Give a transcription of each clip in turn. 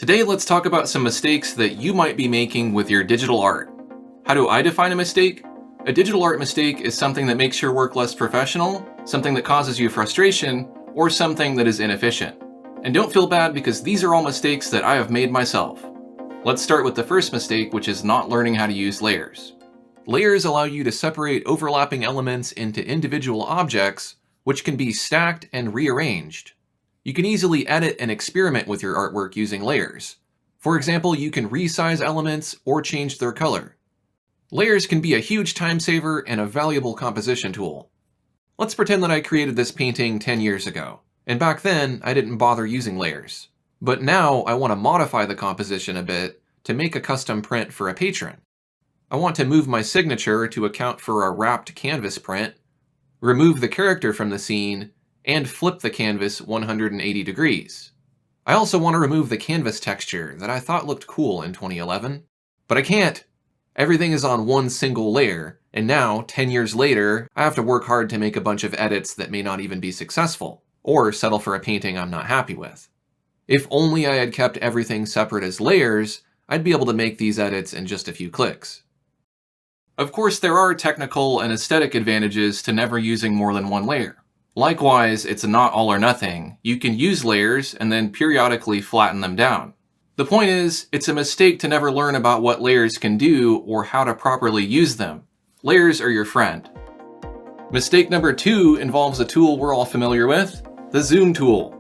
Today, let's talk about some mistakes that you might be making with your digital art. How do I define a mistake? A digital art mistake is something that makes your work less professional, something that causes you frustration, or something that is inefficient. And don't feel bad because these are all mistakes that I have made myself. Let's start with the first mistake, which is not learning how to use layers. Layers allow you to separate overlapping elements into individual objects, which can be stacked and rearranged. You can easily edit and experiment with your artwork using layers. For example, you can resize elements or change their color. Layers can be a huge time saver and a valuable composition tool. Let's pretend that I created this painting 10 years ago, and back then I didn't bother using layers. But now I want to modify the composition a bit to make a custom print for a patron. I want to move my signature to account for a wrapped canvas print, remove the character from the scene, and flip the canvas 180 degrees. I also want to remove the canvas texture that I thought looked cool in 2011, but I can't. Everything is on one single layer, and now, 10 years later, I have to work hard to make a bunch of edits that may not even be successful, or settle for a painting I'm not happy with. If only I had kept everything separate as layers, I'd be able to make these edits in just a few clicks. Of course, there are technical and aesthetic advantages to never using more than one layer. Likewise, it's not all or nothing. You can use layers and then periodically flatten them down. The point is, it's a mistake to never learn about what layers can do or how to properly use them. Layers are your friend. Mistake number 2 involves a tool we're all familiar with, the zoom tool.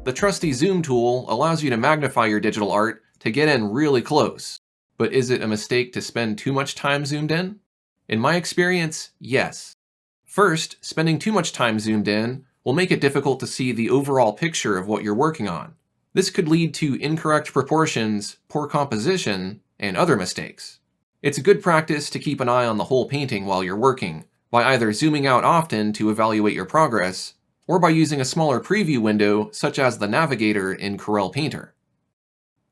The trusty zoom tool allows you to magnify your digital art to get in really close. But is it a mistake to spend too much time zoomed in? In my experience, yes. First, spending too much time zoomed in will make it difficult to see the overall picture of what you're working on. This could lead to incorrect proportions, poor composition, and other mistakes. It's a good practice to keep an eye on the whole painting while you're working, by either zooming out often to evaluate your progress, or by using a smaller preview window such as the navigator in Corel Painter.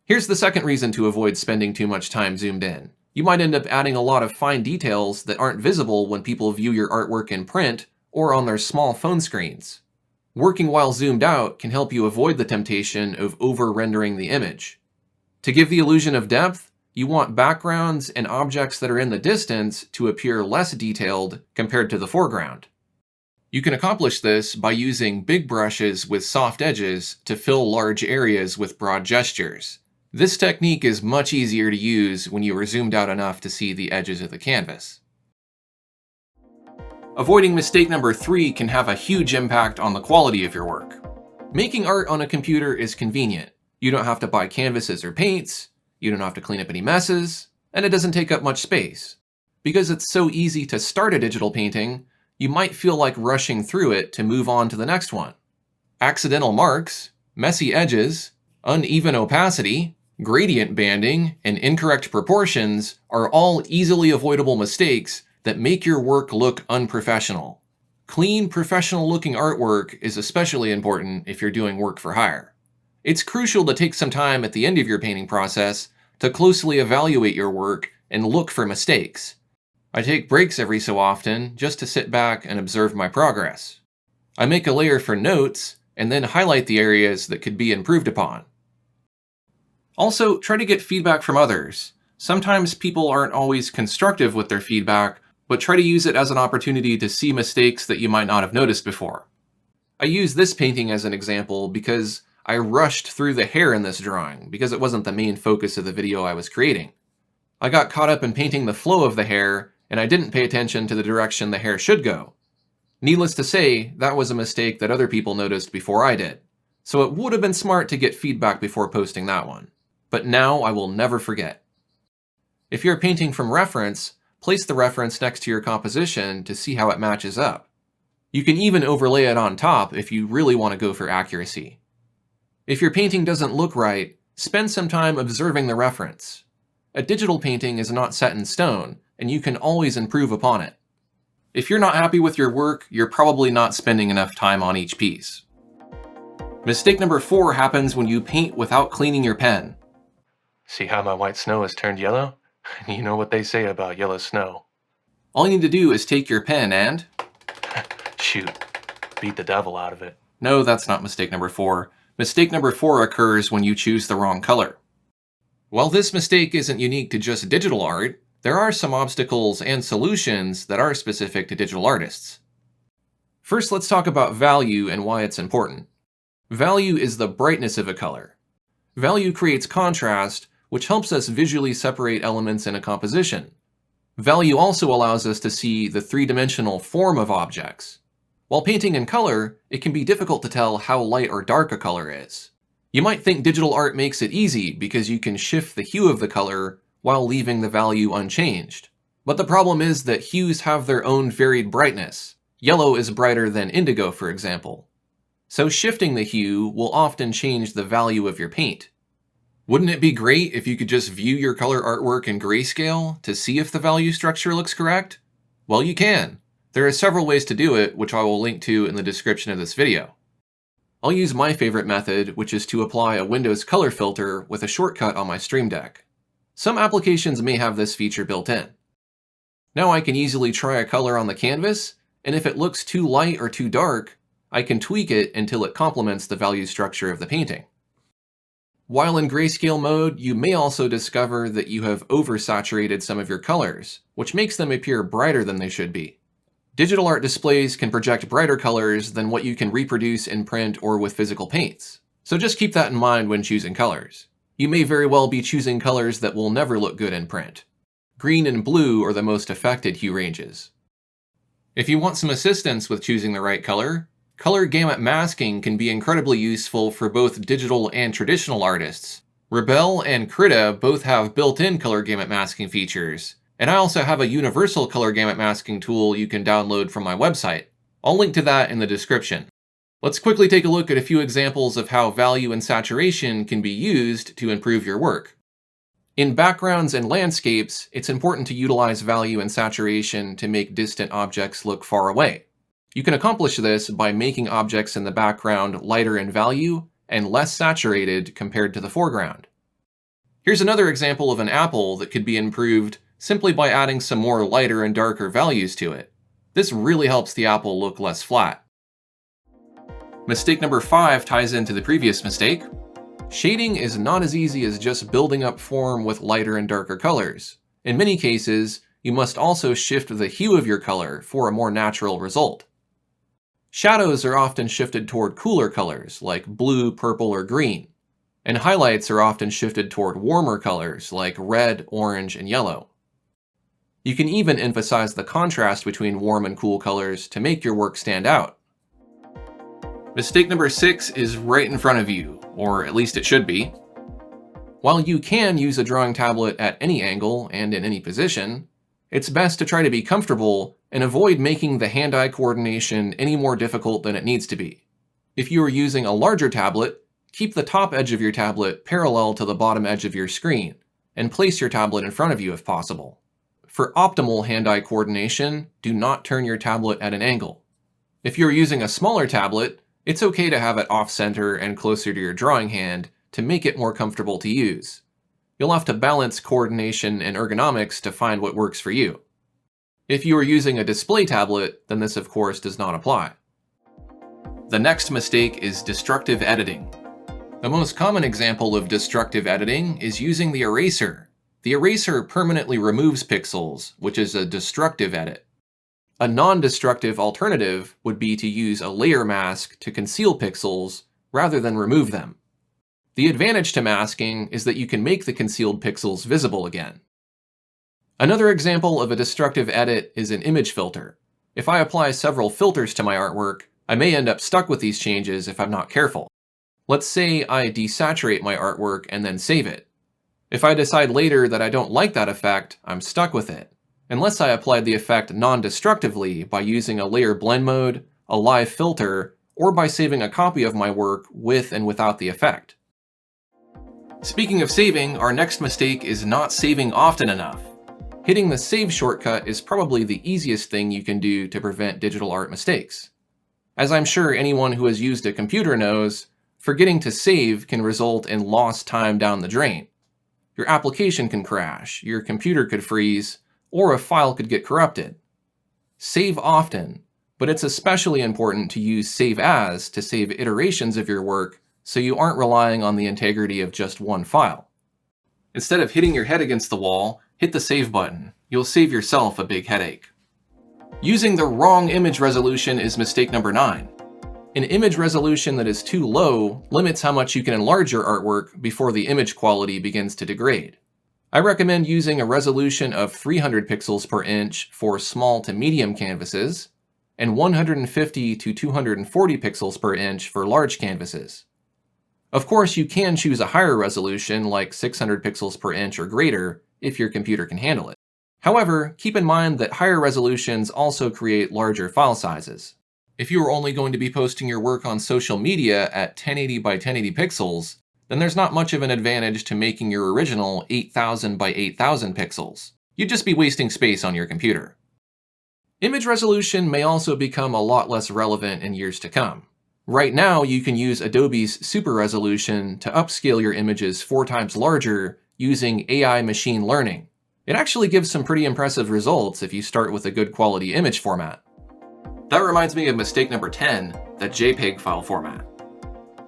Here's the second reason to avoid spending too much time zoomed in. You might end up adding a lot of fine details that aren't visible when people view your artwork in print or on their small phone screens. Working while zoomed out can help you avoid the temptation of over-rendering the image. To give the illusion of depth, you want backgrounds and objects that are in the distance to appear less detailed compared to the foreground. You can accomplish this by using big brushes with soft edges to fill large areas with broad gestures. This technique is much easier to use when you are zoomed out enough to see the edges of the canvas. Avoiding mistake number 3 can have a huge impact on the quality of your work. Making art on a computer is convenient. You don't have to buy canvases or paints, you don't have to clean up any messes, and it doesn't take up much space. Because it's so easy to start a digital painting, you might feel like rushing through it to move on to the next one. Accidental marks, messy edges, uneven opacity, gradient banding, and incorrect proportions are all easily avoidable mistakes that make your work look unprofessional. Clean, professional-looking artwork is especially important if you're doing work for hire. It's crucial to take some time at the end of your painting process to closely evaluate your work and look for mistakes. I take breaks every so often just to sit back and observe my progress. I make a layer for notes and then highlight the areas that could be improved upon. Also, try to get feedback from others. Sometimes people aren't always constructive with their feedback, but try to use it as an opportunity to see mistakes that you might not have noticed before. I use this painting as an example because I rushed through the hair in this drawing because it wasn't the main focus of the video I was creating. I got caught up in painting the flow of the hair, and I didn't pay attention to the direction the hair should go. Needless to say, that was a mistake that other people noticed before I did. So it would have been smart to get feedback before posting that one. But now I will never forget. If you're painting from reference, place the reference next to your composition to see how it matches up. You can even overlay it on top if you really want to go for accuracy. If your painting doesn't look right, spend some time observing the reference. A digital painting is not set in stone, and you can always improve upon it. If you're not happy with your work, you're probably not spending enough time on each piece. Mistake number 4 happens when you paint without cleaning your pen. See how my white snow has turned yellow? You know what they say about yellow snow. All you need to do is take your pen and... Shoot, beat the devil out of it. No, that's not mistake number 4. Mistake number 4 occurs when you choose the wrong color. While this mistake isn't unique to just digital art, there are some obstacles and solutions that are specific to digital artists. First, let's talk about value and why it's important. Value is the brightness of a color. Value creates contrast, which helps us visually separate elements in a composition. Value also allows us to see the three-dimensional form of objects. While painting in color, it can be difficult to tell how light or dark a color is. You might think digital art makes it easy because you can shift the hue of the color while leaving the value unchanged. But the problem is that hues have their own varied brightness. Yellow is brighter than indigo, for example. So shifting the hue will often change the value of your paint. Wouldn't it be great if you could just view your color artwork in grayscale to see if the value structure looks correct? Well, you can. There are several ways to do it, which I will link to in the description of this video. I'll use my favorite method, which is to apply a Windows color filter with a shortcut on my Stream Deck. Some applications may have this feature built in. Now I can easily try a color on the canvas, and if it looks too light or too dark, I can tweak it until it complements the value structure of the painting. While in grayscale mode, you may also discover that you have oversaturated some of your colors, which makes them appear brighter than they should be. Digital art displays can project brighter colors than what you can reproduce in print or with physical paints, so just keep that in mind when choosing colors. You may very well be choosing colors that will never look good in print. Green and blue are the most affected hue ranges. If you want some assistance with choosing the right color, color gamut masking can be incredibly useful for both digital and traditional artists. Rebel and Krita both have built-in color gamut masking features, and I also have a universal color gamut masking tool you can download from my website. I'll link to that in the description. Let's quickly take a look at a few examples of how value and saturation can be used to improve your work. In backgrounds and landscapes, it's important to utilize value and saturation to make distant objects look far away. You can accomplish this by making objects in the background lighter in value and less saturated compared to the foreground. Here's another example of an apple that could be improved simply by adding some more lighter and darker values to it. This really helps the apple look less flat. Mistake number 5 ties into the previous mistake. Shading is not as easy as just building up form with lighter and darker colors. In many cases, you must also shift the hue of your color for a more natural result. Shadows are often shifted toward cooler colors like blue, purple, or green, and highlights are often shifted toward warmer colors like red, orange, and yellow. You can even emphasize the contrast between warm and cool colors to make your work stand out. Mistake number 6 is right in front of you, or at least it should be. While you can use a drawing tablet at any angle and in any position, it's best to try to be comfortable and avoid making the hand-eye coordination any more difficult than it needs to be. If you are using a larger tablet, keep the top edge of your tablet parallel to the bottom edge of your screen, and place your tablet in front of you if possible. For optimal hand-eye coordination, do not turn your tablet at an angle. If you're using a smaller tablet, it's okay to have it off-center and closer to your drawing hand to make it more comfortable to use. You'll have to balance coordination and ergonomics to find what works for you. If you are using a display tablet, then this of course does not apply. The next mistake is destructive editing. The most common example of destructive editing is using the eraser. The eraser permanently removes pixels, which is a destructive edit. A non-destructive alternative would be to use a layer mask to conceal pixels rather than remove them. The advantage to masking is that you can make the concealed pixels visible again. Another example of a destructive edit is an image filter. If I apply several filters to my artwork, I may end up stuck with these changes if I'm not careful. Let's say I desaturate my artwork and then save it. If I decide later that I don't like that effect, I'm stuck with it, unless I applied the effect non-destructively by using a layer blend mode, a live filter, or by saving a copy of my work with and without the effect. Speaking of saving, our next mistake is not saving often enough. Hitting the save shortcut is probably the easiest thing you can do to prevent digital art mistakes. As I'm sure anyone who has used a computer knows, forgetting to save can result in lost time down the drain. Your application can crash, your computer could freeze, or a file could get corrupted. Save often, but it's especially important to use Save As to save iterations of your work so you aren't relying on the integrity of just one file. Instead of hitting your head against the wall, hit the save button. You'll save yourself a big headache. Using the wrong image resolution is mistake number 9. An image resolution that is too low limits how much you can enlarge your artwork before the image quality begins to degrade. I recommend using a resolution of 300 pixels per inch for small to medium canvases, and 150 to 240 pixels per inch for large canvases. Of course, you can choose a higher resolution like 600 pixels per inch or greater if your computer can handle it. However, keep in mind that higher resolutions also create larger file sizes. If you are only going to be posting your work on social media at 1080 by 1080 pixels, then there's not much of an advantage to making your original 8000 by 8000 pixels. You'd just be wasting space on your computer. Image resolution may also become a lot less relevant in years to come. Right now, you can use Adobe's Super Resolution to upscale your images 4 times larger using AI machine learning. It actually gives some pretty impressive results if you start with a good quality image format. That reminds me of mistake number 10, the JPEG file format.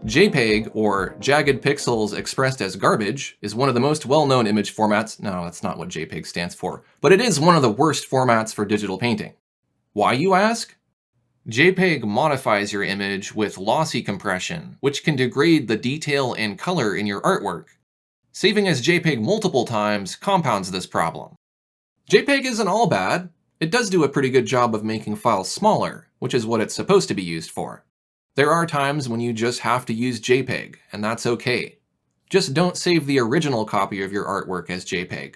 JPEG, or Jagged Pixels Expressed as Garbage, is one of the most well-known image formats. No, that's not what JPEG stands for, but it is one of the worst formats for digital painting. Why, you ask? JPEG modifies your image with lossy compression, which can degrade the detail and color in your artwork. Saving as JPEG multiple times compounds this problem. JPEG isn't all bad. It does do a pretty good job of making files smaller, which is what it's supposed to be used for. There are times when you just have to use JPEG, and that's okay. Just don't save the original copy of your artwork as JPEG.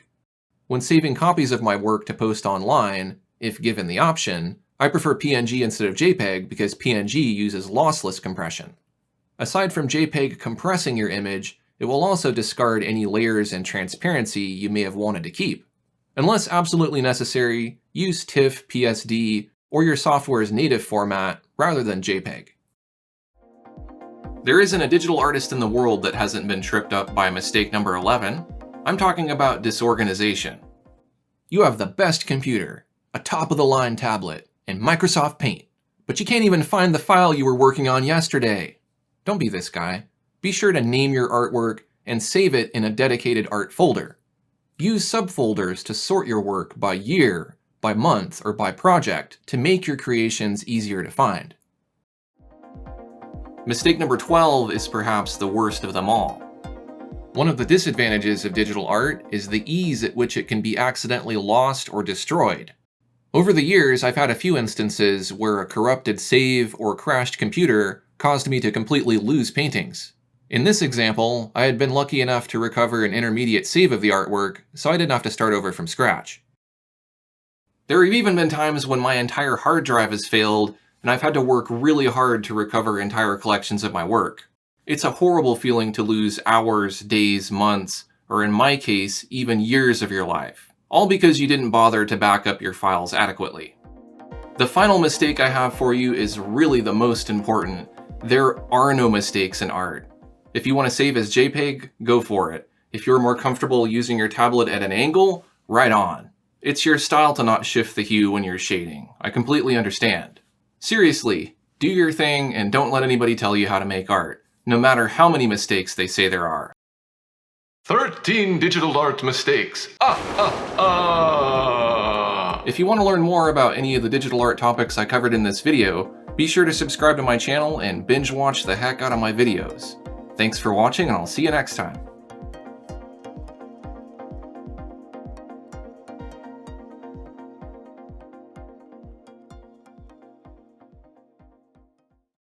When saving copies of my work to post online, if given the option, I prefer PNG instead of JPEG because PNG uses lossless compression. Aside from JPEG compressing your image, it will also discard any layers and transparency you may have wanted to keep. Unless absolutely necessary, use TIFF, PSD, or your software's native format rather than JPEG. There isn't a digital artist in the world that hasn't been tripped up by mistake number 11. I'm talking about disorganization. You have the best computer, a top-of-the-line tablet, and Microsoft Paint, but you can't even find the file you were working on yesterday. Don't be this guy. Be sure to name your artwork and save it in a dedicated art folder. Use subfolders to sort your work by year, by month, or by project to make your creations easier to find. Mistake number 12 is perhaps the worst of them all. One of the disadvantages of digital art is the ease at which it can be accidentally lost or destroyed. Over the years, I've had a few instances where a corrupted save or crashed computer caused me to completely lose paintings. In this example, I had been lucky enough to recover an intermediate save of the artwork, so I didn't have to start over from scratch. There have even been times when my entire hard drive has failed, and I've had to work really hard to recover entire collections of my work. It's a horrible feeling to lose hours, days, months, or in my case, even years of your life, all because you didn't bother to back up your files adequately. The final mistake I have for you is really the most important. There are no mistakes in art. If you want to save as JPEG, go for it. If you're more comfortable using your tablet at an angle, right on. It's your style to not shift the hue when you're shading. I completely understand. Seriously, do your thing and don't let anybody tell you how to make art, no matter how many mistakes they say there are. 13 digital art mistakes. If you want to learn more about any of the digital art topics I covered in this video, be sure to subscribe to my channel and binge watch the heck out of my videos. Thanks for watching, and I'll see you next time.